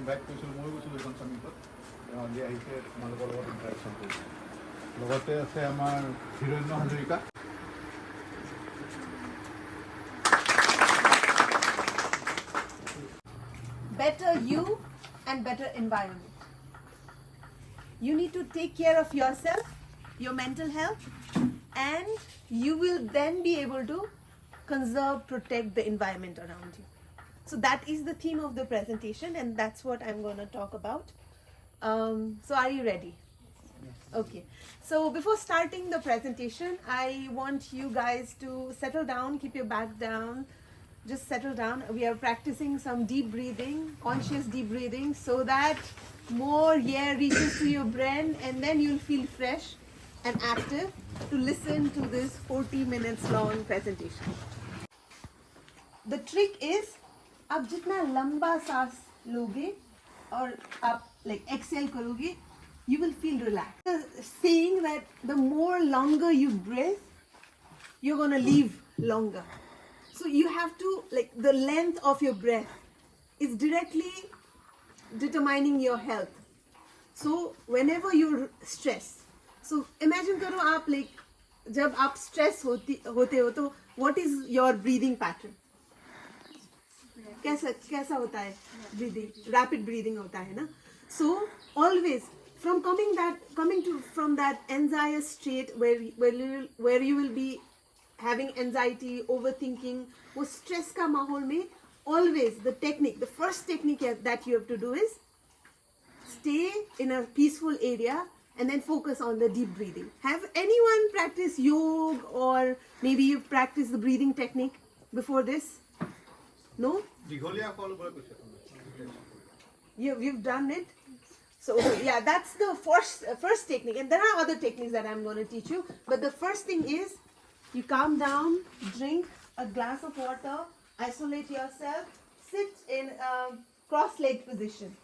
Invite কৰিছিলোঁ, ময়ো গৈছিলোঁ এইখন চামিটত। তেওঁ আজি আহিছে তোমালোকৰ লগত ইণ্টাৰেকশ্যন কৰিছে। লগতে আছে আমাৰ Hiranya Hazarika. Better you and better environment. You need to take care of yourself, your mental health, and you will then be able to conserve, protect the environment around you. So that is the theme of the presentation, and that's what I'm going to talk about. So are you ready? Okay. So before starting the presentation, I want you guys to settle down, keep your back down, just settle down. We are practicing some deep breathing, conscious deep breathing, so that more air reaches to your brain, and then you'll feel fresh and active to listen to this 40 minutes long presentation. The trick is, आप जितना लंबा सांस लोगे और आप like exhale करोगे, you will feel relaxed. Saying that the more longer you breathe, you're gonna live longer. So you have to, like, the length of your breath is directly determining your health. So whenever you're stressed, so imagine करो आप like जब आप stress होते हो तो what is your breathing pattern? कैसा होता है breathing? Rapid breathing होता है ना? So always from that anxious state where you will be having anxiety, overthinking, वो stress का माहौल में always the first technique that you have to do is stay in a peaceful area and then focus on the deep breathing. Have anyone practiced yoga, or maybe you've practiced the breathing technique before this? No? You've done it? So yeah, that's the first technique, and there are other techniques that I'm going to teach you, but the first thing is you calm down, drink a glass of water, isolate yourself, sit in a cross-legged position.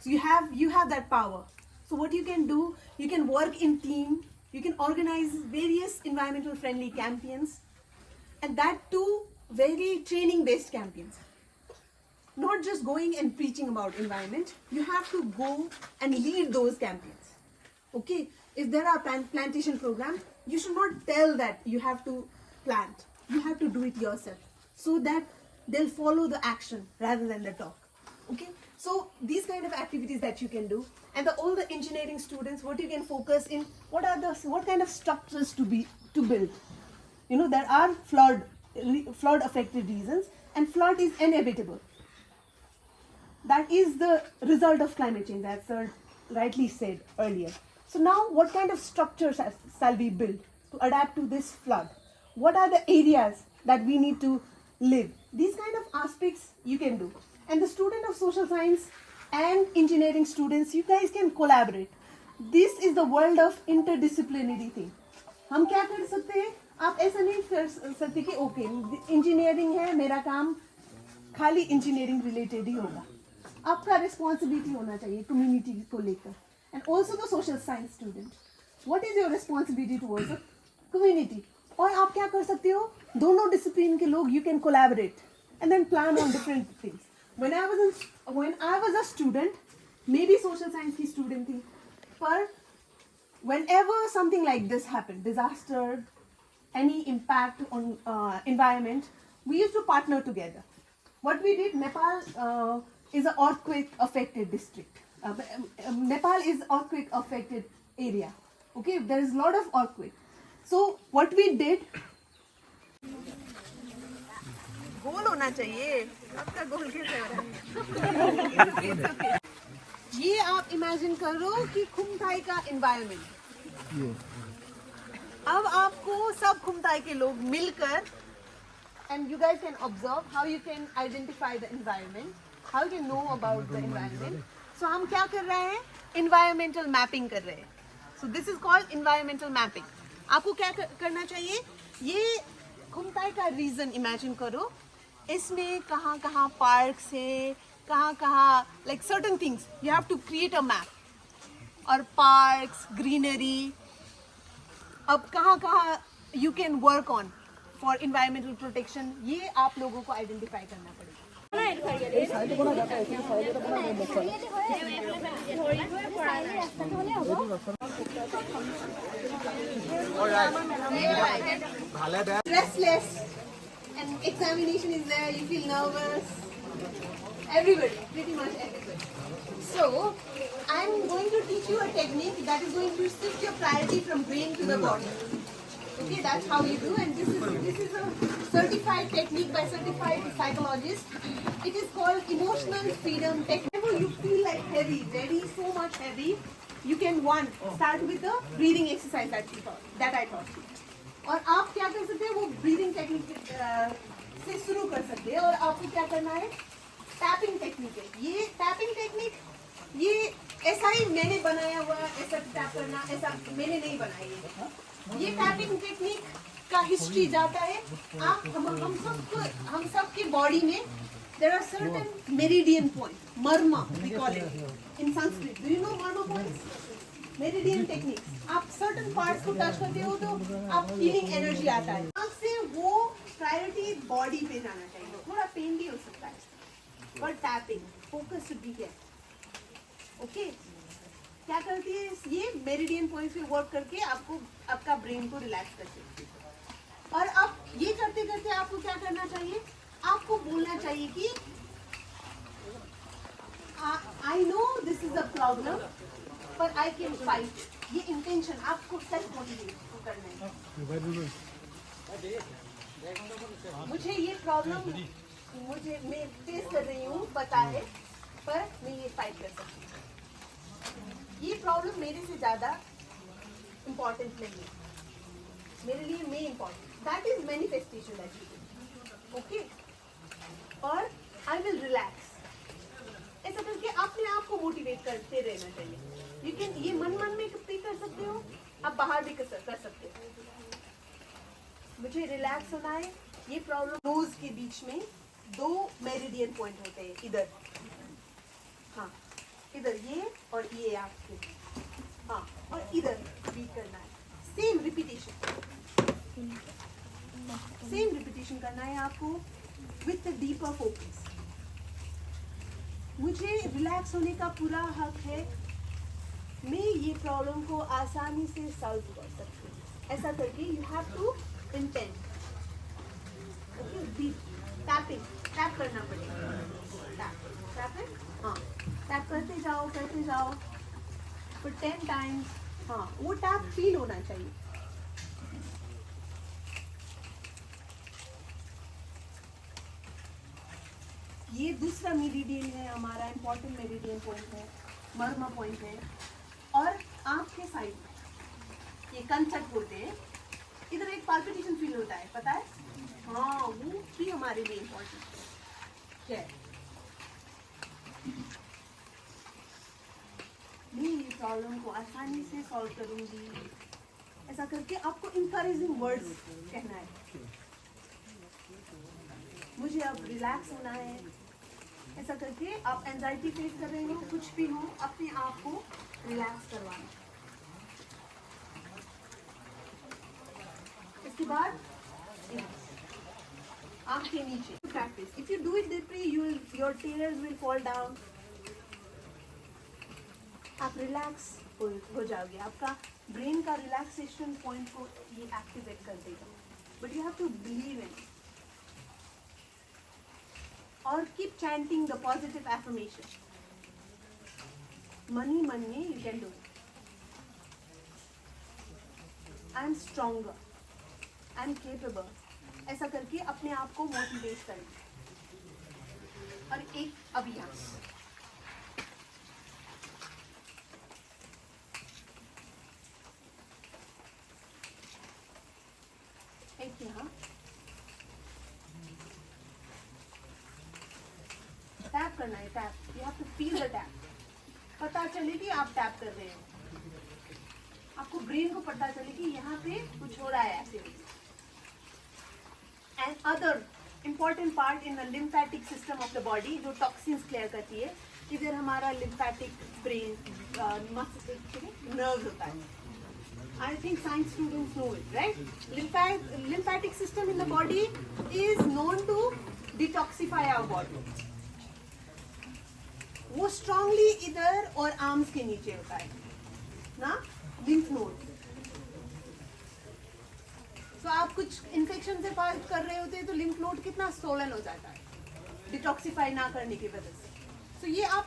So you have that power. So what you can do, you can work in team, you can organize various environmental friendly campaigns, and that too very training based campaigns. Not just going and preaching about environment, you have to go and lead those campaigns. Okay, if there are plantation programs, you should not tell that you have to plant. You have to do it yourself, so that they'll follow the action rather than the talk. Okay, so these kind of activities that you can do, and all the engineering students, what you can focus in, what kind of structures to build. You know, there are flood affected regions, and flood is inevitable. That is the result of climate change, as sir rightly said earlier. So now what kind of structures shall we build to adapt to this flood? What are the areas that we need to live? These kind of aspects you can do. And the student of social science and engineering students, you guys can collaborate. This is the world of interdisciplinary thing. हम क्या कर सकते हैं? आप ऐसा नहीं कर सकते कि ओके इंजीनियरिंग है, मेरा काम खाली इंजीनियरिंग रिलेटेड ही होगा. आपका रिस्पॉन्सिबिलिटी होना चाहिए कम्युनिटी को लेकर. And also the social science student, what is your responsibility towards the community. और आप क्या कर सकते हो, दोनों डिसिप्लिन के लोग you can collaborate and then plan on different things. when I was a student, maybe social science की स्टूडेंट थी, पर whenever something like this happened, disaster, any impact on environment, we used to partner together. What we did, Nepal is an earthquake affected district. Nepal is earthquake affected area. Okay, there is a lot of earthquake. So what we did, गोल होना चाहिए, आपका गोल कैसे हो रहा है? ये आप imagine करो कि खुमथाई का एनवायरनमेंट. अब आपको सब खुमथाई के लोग मिलकर, and you guys can observe how you can identify the environment, how you know about the environment. So हम क्या कर रहे हैं, environmental mapping कर रहे हैं. So this is called environmental mapping. आपको क्या करना चाहिए, ये खुमथाई का रीजन इमेजिन करो, इसमें कहाँ कहाँ पार्क्स है, कहाँ कहाँ like certain things you have to create a map, और पार्क्स, ग्रीनरी, अब कहाँ कहाँ you can work on for environmental protection, ये आप लोगों को आइडेंटिफाई करना पड़ेगा. Restless, and examination is there, you feel nervous. Everybody, pretty much everybody. So, I'm going to teach you a technique that is going to shift your priority from brain to the body. Okay, that's how you do, and this is a certified technique by certified psychologist. It is called emotional freedom technique. Whenever you feel like heavy, very so much heavy, you can start with the breathing exercise that I taught you. और आप क्या कर सकते हैं, वो breathing technique से शुरू कर सकते हैं. और आपको क्या करना है, टैपिंग टेक्निक है. ये टैपिंग टेक्निक, ये ऐसा ही मैंने बनाया हुआ, ऐसा टैप करना ऐसा मैंने नहीं बनाई है. ये टैपिंग टेक्निक का हिस्ट्री जाता है. आप हम सब के बॉडी में there are certain meridian points, marma we call it in Sanskrit. Do you know marma points? Meridian techniques. आप सर्टन पार्ट्स को टच करते हो तो आप फीलिंग एनर्जी आता है. यहाँ से वो प्रायोरिटी बॉडी पे जाना चाहिए. थोड़ा पेन भी हो सकता है, पर tapping focus should be here. Okay, क्या करती है ये मेरिडियन पॉइंट्स पे वर्क करके आपको आपका ब्रेन को रिलैक्स करती है. और अब ये करते करते आपको क्या करना चाहिए, आपको बोलना चाहिए कि I know this is a problem पर आई कैन फाइट. ये इंटेंशन आपको सेल्फ मोटिवेट करना है. मुझे ये प्रॉब्लम मैं फेस कर रही हूँ, पता है, पर मैं ये फाइट कर सकती हूँ. ये प्रॉब्लम मेरे से ज्यादा इम्पोर्टेंट नहीं है, मेरे लिए मैं important. That is manifestation actually. Okay, और आई विल रिलैक्स. ऐसा करके अपने आप को मोटिवेट करते रहना चाहिए. यू कैन, ये मन में भी कर सकते हो, आप बाहर भी कर सकते हो. मुझे रिलैक्स होना है. ये प्रॉब्लम, नोज के बीच में 2 मेरिडियन पॉइंट होते हैं, इधर, हाँ इधर ये और ये आपके, हाँ, और इधर बीट करना है. सेम रिपीटेशन करना है आपको विथ द डीपर फोकस. मुझे रिलैक्स होने का पूरा हक है. मैं ये प्रॉब्लम को आसानी से सॉल्व कर सकती हूँ. ऐसा करके you have to intent. Okay, tap करना पड़ेगा. टैप, हाँ, टैप करते जाओ for 10 times. हाँ, वो टैप फील होना चाहिए. ये दूसरा मेरिडियन है हमारा, इम्पोर्टेंट मेरिडियन पॉइंट है, मर्मा पॉइंट है. और आपके साइड में ये कंचक बोलते हैं, इधर एक पाल्पिटेशन फील होता है, पता है, हाँ, वो भी हमारे लिए इम्पोर्टेंट है. मैं ये प्रॉब्लम को आसानी से सॉल्व करूंगी. ऐसा करके आपको इंकरेजिंग वर्ड्स कहना है. मुझे अब रिलैक्स होना है. ऐसा करके आप एंजाइटी फेस कर रहे हो, कुछ भी हो, अपने आप को रिलैक्स करवाना. इसके बाद आंखें नीचे. Practice. If you do it this way, your tears will fall down. आप रिलैक्स हो जाओगे. आपका ब्रेन का रिलैक्सेशन पॉइंट को ये एक्टिवेट कर देगा. But you have to believe in. और keep chanting the positive affirmation. मन में you can do. I am stronger, I am capable. ऐसा करके अपने आप को मोटिवेट करें. और एक अभियान, एक यहाँ टैप करना है. Tap, you have to feel the tap. पता चले कि आप टैप कर रहे हैं. आपको ब्रेन को पता चले कि यहाँ पे कुछ हो रहा है activity. And other important part in the lymphatic system of the body, जो टॉक्सिन्स क्लियर करती है. इधर हमारा लिम्फेटिक ब्रेन नर्व होता है. I think science students know it, right? Lymphatic system in the body is known to detoxify our body. वो strongly इधर और आर्म्स के नीचे होता है ना, लिम्फ नोड। तो आप कुछ इन्फेक्शन से फाइट कर रहे होते हैं तो लिम्फ नोड कितना सोलन हो जाता है डिटॉक्सिफाई ना करने की वजह से। तो ये आप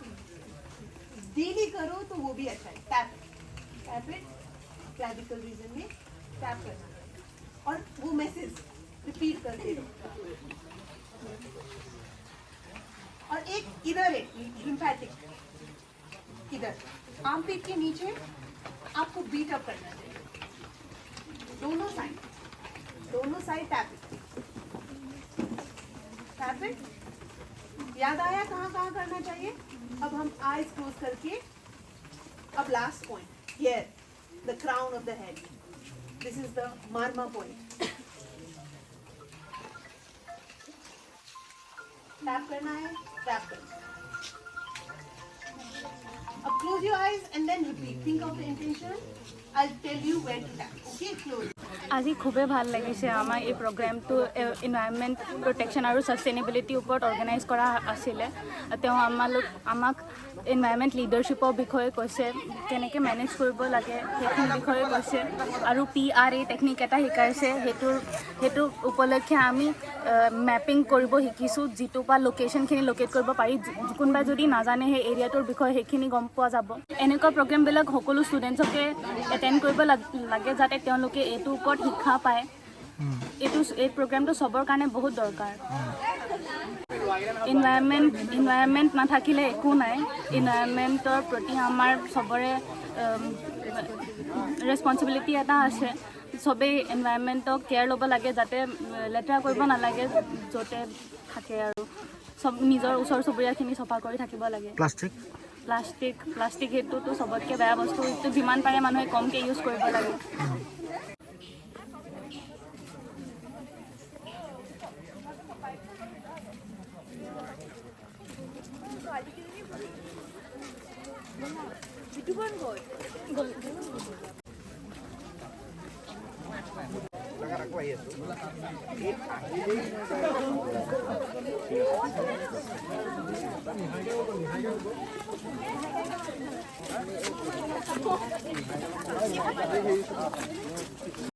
डेली करो तो वो भी अच्छा है। टैप इट क्लैविकल रीजन में टैप करना है और वो मैसेज रिपीट करते रहो। और एक इधर है लिम्फेटिक, इधर आर्मपिट के नीचे आपको बीट अप करना चाहिए, दोनों साइड टैप इट। याद आया कहाँ कहाँ करना चाहिए? अब हम आईज क्लोज करके, अब last point, here the crown of the head, this is the marma point. Tap करना है, टैप करना है। अब close your eyes and then repeat. Think of the intention. I'll tell you where to tap. Okay, close. আজি খুবেই ভাল লাগিছে। আমাৰ এই প্ৰগ্ৰেমটো এনভাইৰনমেণ্ট প্ৰটেকশ্যন আৰু ছাষ্টেইনেবিলিটিৰ ওপৰত অৰ্গেনাইজ কৰা আছিলে। তেওঁ আমাক এনভাইৰনমেণ্ট লিডাৰশ্বিপৰ বিষয়ে কৈছে, কেনেকৈ মেনেজ কৰিব লাগে সেইখিনি বিষয়ে কৈছে, আৰু PRA টেকনিক এটা শিকাইছে। সেইটো উপলক্ষে আমি মেপিং কৰিব শিকিছোঁ, যিটোৰ পৰা লোকেশ্যনখিনি লোকেট কৰিব পাৰি। কোনোবাই যদি নাজানে সেই এৰিয়াটোৰ বিষয়ে সেইখিনি গম পোৱা যাব। এনেকুৱা প্ৰগ্ৰেমবিলাক সকলো ষ্টুডেণ্টছকে এটেণ্ড কৰিব লাগে যাতে তেওঁলোকে এইটোৰ ওপৰত শিক্ষা পায়। এই প্ৰগ্ৰেমটো চবৰ কাৰণে বহুত দৰকাৰ। ইনভাইৰনমেণ্ট নাথাকিলে একো নাই। ইনভাইৰনমেণ্টৰ প্ৰতি আমাৰ চবৰে ৰেছপনচিবিলিটি এটা আছে। চবেই এনভাইৰনমেণ্টক কেয়াৰ ল'ব লাগে, যাতে লেতেৰা কৰিব নালাগে য'তে থাকে, আৰু চব নিজৰ ওচৰ চুবুৰীয়াখিনি চফা কৰি থাকিব লাগে। প্লাষ্টিক সেইটোতো চবতকৈ বেয়া বস্তু, সেইটো যিমান পাৰে মানুহে কমকৈ ইউজ কৰিব লাগে।